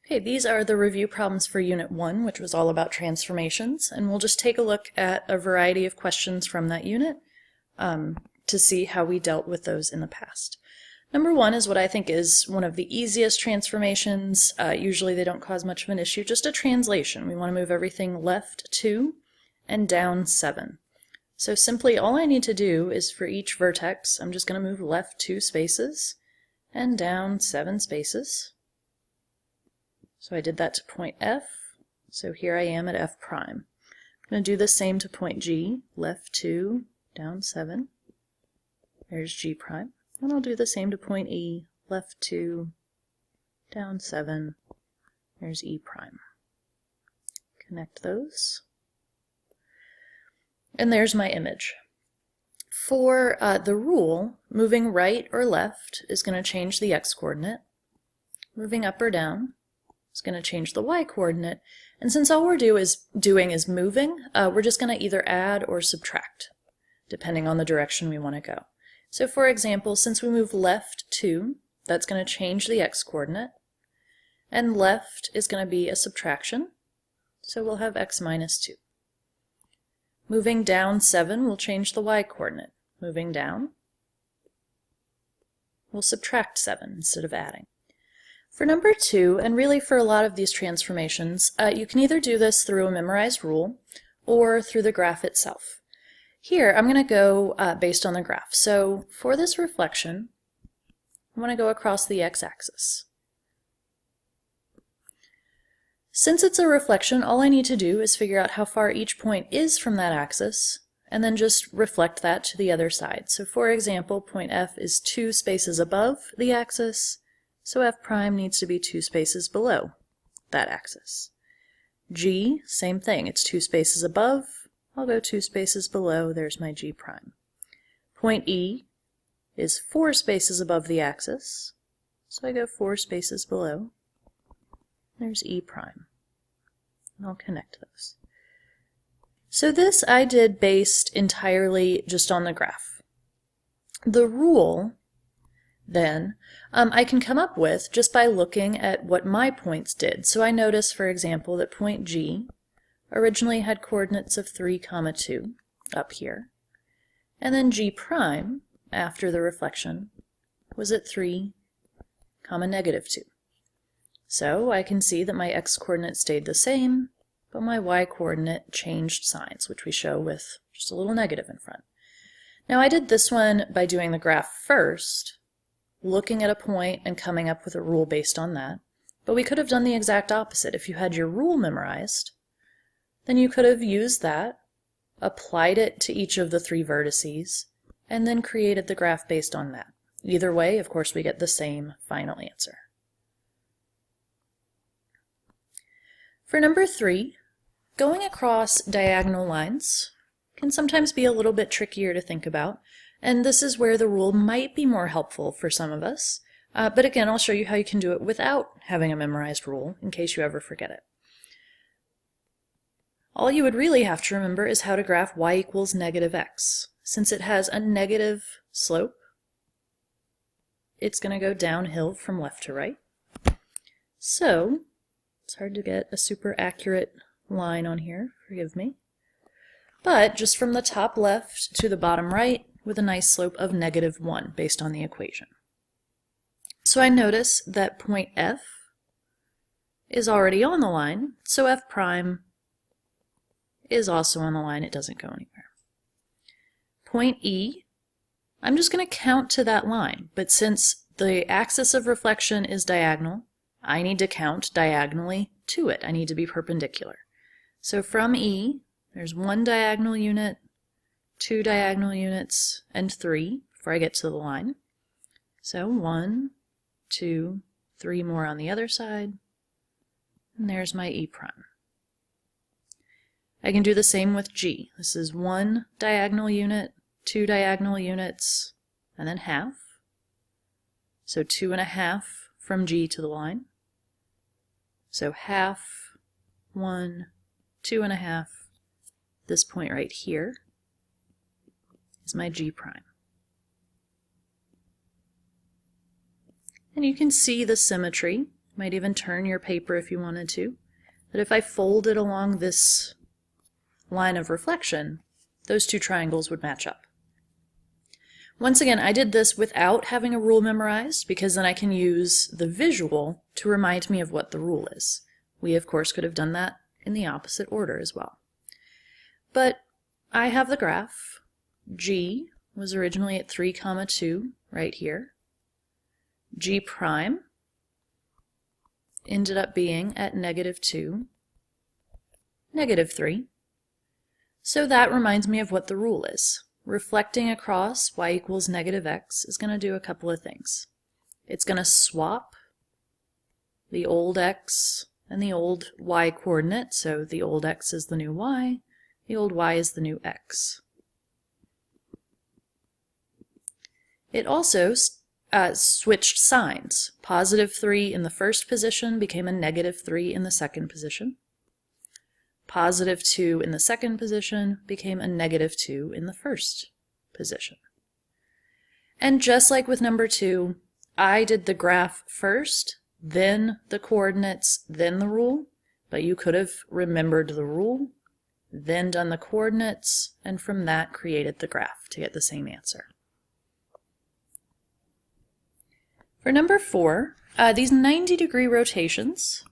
Okay, these are the review problems for Unit 1, which was all about transformations, and we'll just take a look at a variety of questions from that unit to see how we dealt with those in the past. Number 1 is what I think is one of the easiest transformations. Usually they don't cause much of an issue, just a translation. We want to move everything left 2 and down 7. So simply all I need to do is for each vertex, I'm just going to move left 2 spaces and down 7 spaces. So I did that to point F, so here I am at F prime. I'm going to do the same to point G, left 2, down 7. There's G prime. And I'll do the same to point E, left 2, down 7. There's E prime. Connect those. And there's my image. For the rule, moving right or left is going to change the x-coordinate. Moving up or down is going to change the y-coordinate. And since all we're doing is moving, we're just going to either add or subtract, depending on the direction we want to go. So for example, since we move left 2, that's going to change the x-coordinate. And left is going to be a subtraction, so we'll have x minus 2. Moving down 7 will change the y-coordinate. Moving down, we'll subtract 7 instead of adding. For number 2, and really for a lot of these transformations, you can either do this through a memorized rule or through the graph itself. Here, I'm going to go based on the graph. So for this reflection, I want to go across the x-axis. Since it's a reflection, all I need to do is figure out how far each point is from that axis, and then just reflect that to the other side. So for example, point F is 2 spaces above the axis, so F prime needs to be 2 spaces below that axis. G, same thing, it's 2 spaces above, I'll go 2 spaces below, there's my G prime. Point E is 4 spaces above the axis, so I go 4 spaces below, there's E prime. And I'll connect those. So this I did based entirely just on the graph. The rule, then, I can come up with just by looking at what my points did. So I notice, for example, that point G originally had coordinates of 3, 2 up here. And then G prime, after the reflection, was at 3, negative 2. So I can see that my x-coordinate stayed the same, but my y-coordinate changed signs, which we show with just a little negative in front. Now I did this one by doing the graph first, looking at a point and coming up with a rule based on that. But we could have done the exact opposite. If you had your rule memorized, then you could have used that, applied it to each of the 3 vertices, and then created the graph based on that. Either way, of course, we get the same final answer. For number 3, going across diagonal lines can sometimes be a little bit trickier to think about, and this is where the rule might be more helpful for some of us. But again, I'll show you how you can do it without having a memorized rule, in case you ever forget it. All you would really have to remember is how to graph y equals negative x. Since it has a negative slope, it's going to go downhill from left to right. So it's hard to get a super accurate line on here, forgive me. But just from the top left to the bottom right with a nice slope of negative 1 based on the equation. So I notice that point F is already on the line, so F prime is also on the line, it doesn't go anywhere. Point E, I'm just going to count to that line, but since the axis of reflection is diagonal, I need to count diagonally to it. I need to be perpendicular. So from E, there's 1 diagonal unit, 2 diagonal units, and 3 before I get to the line. So 1, 2, 3 more on the other side, and there's my E prime. I can do the same with G. This is 1 diagonal unit, 2 diagonal units, and then half. So 2.5 from G to the line. So half, 1, 2.5, this point right here is my G prime. And you can see the symmetry Might even turn your paper if you wanted to. But if I fold it along this line of reflection, those two triangles would match up. Once again, I did this without having a rule memorized because then I can use the visual to remind me of what the rule is. We, of course, could have done that in the opposite order as well. But I have the graph. G was originally at 3, 2 right here. G prime ended up being at -2, -3. So that reminds me of what the rule is. Reflecting across y equals -x is going to do a couple of things. It's going to swap the old x and the old y coordinate, so the old x is the new y, the old y is the new x. It also switched signs. +3 in the first position became a -3 in the second position. +2 in the second position became a -2 in the first position. And just like with number 2, I did the graph first, then the coordinates, then the rule, but you could have remembered the rule, then done the coordinates, and from that created the graph to get the same answer. For number 4, these 90-degree rotations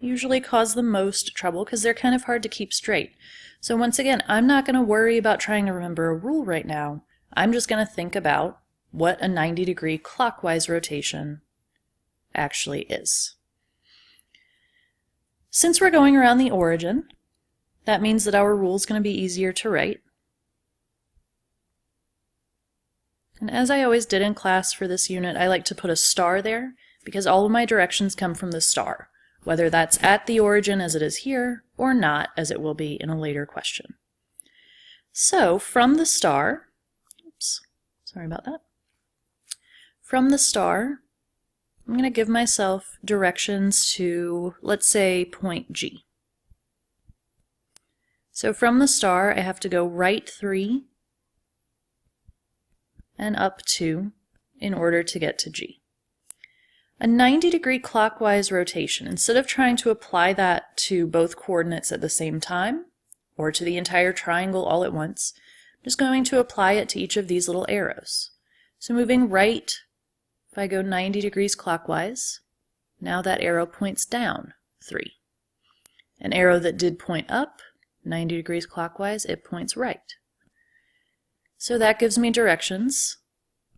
usually cause the most trouble because they're kind of hard to keep straight. So once again, I'm not going to worry about trying to remember a rule right now. I'm just going to think about what a 90-degree clockwise rotation actually is. Since we're going around the origin, that means that our rule is going to be easier to write. And as I always did in class for this unit, I like to put a star there because all of my directions come from the star, whether that's at the origin as it is here or not as it will be in a later question. So from the star, oops, sorry about that. From the star, I'm going to give myself directions to, let's say, point G. So from the star, I have to go right 3 and up 2 in order to get to G. A 90-degree clockwise rotation, instead of trying to apply that to both coordinates at the same time, or to the entire triangle all at once, I'm just going to apply it to each of these little arrows. So moving right, if I go 90 degrees clockwise, now that arrow points down 3. An arrow that did point up, 90 degrees clockwise, it points right. So that gives me directions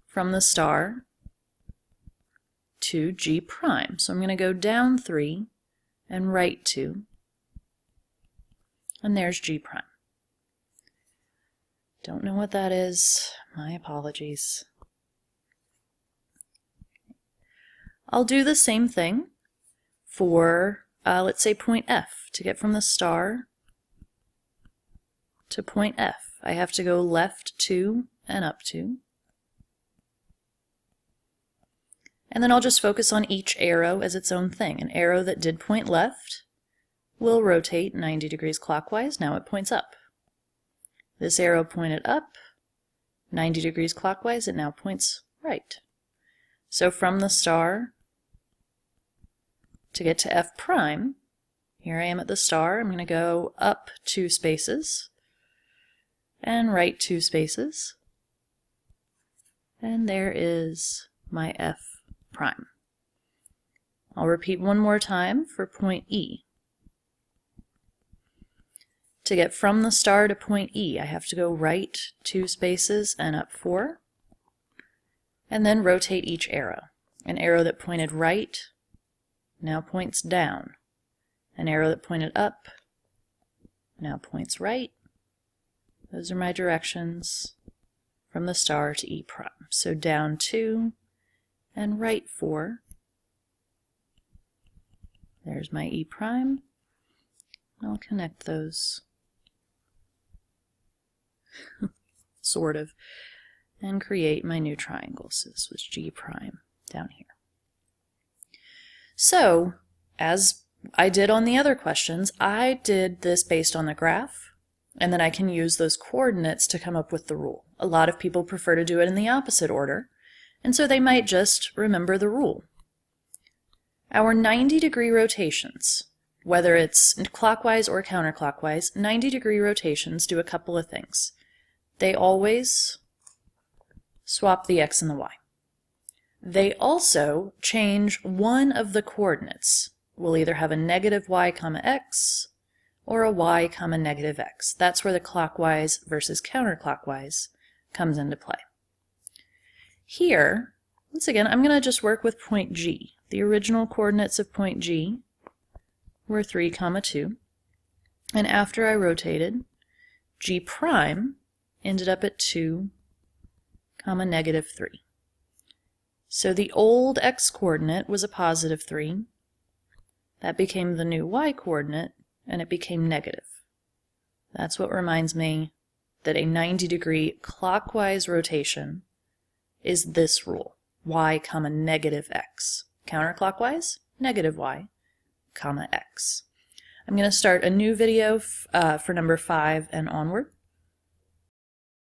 from the star to G prime. So I'm going to go down 3 and right 2, and there's G prime. Don't know what that is. My apologies. I'll do the same thing for, let's say, point F. To get from the star to point F, I have to go left 2 and up 2. And then I'll just focus on each arrow as its own thing. An arrow that did point left will rotate 90 degrees clockwise. Now it points up. This arrow pointed up, 90 degrees clockwise. It now points right. So from the star to get to F prime, here I am at the star. I'm going to go up 2 spaces and right 2 spaces. And there is my F prime. I'll repeat one more time for point E. To get from the star to point E, I have to go right 2 spaces and up 4, and then rotate each arrow. An arrow that pointed right now points down. An arrow that pointed up now points right. Those are my directions from the star to E prime. So down 2 and right 4. There's my E prime. I'll connect those sort of and create my new triangle. So this was G prime down here. So as I did on the other questions, I did this based on the graph, and then I can use those coordinates to come up with the rule. A lot of people prefer to do it in the opposite order, and so they might just remember the rule. Our 90-degree rotations, whether it's clockwise or counterclockwise, 90-degree rotations do a couple of things. They always swap the x and the y. They also change one of the coordinates. We'll either have a negative y comma x or a y comma negative x. That's where the clockwise versus counterclockwise comes into play. Here, once again, I'm going to just work with point G. The original coordinates of point G were 3, 2. And after I rotated, G prime ended up at 2, negative 3. So the old x-coordinate was a positive 3. That became the new y-coordinate, and it became negative. That's what reminds me that a 90-degree clockwise rotation is this rule, y comma negative x. Counterclockwise, negative y comma x. I'm going to start a new video for number 5 and onward.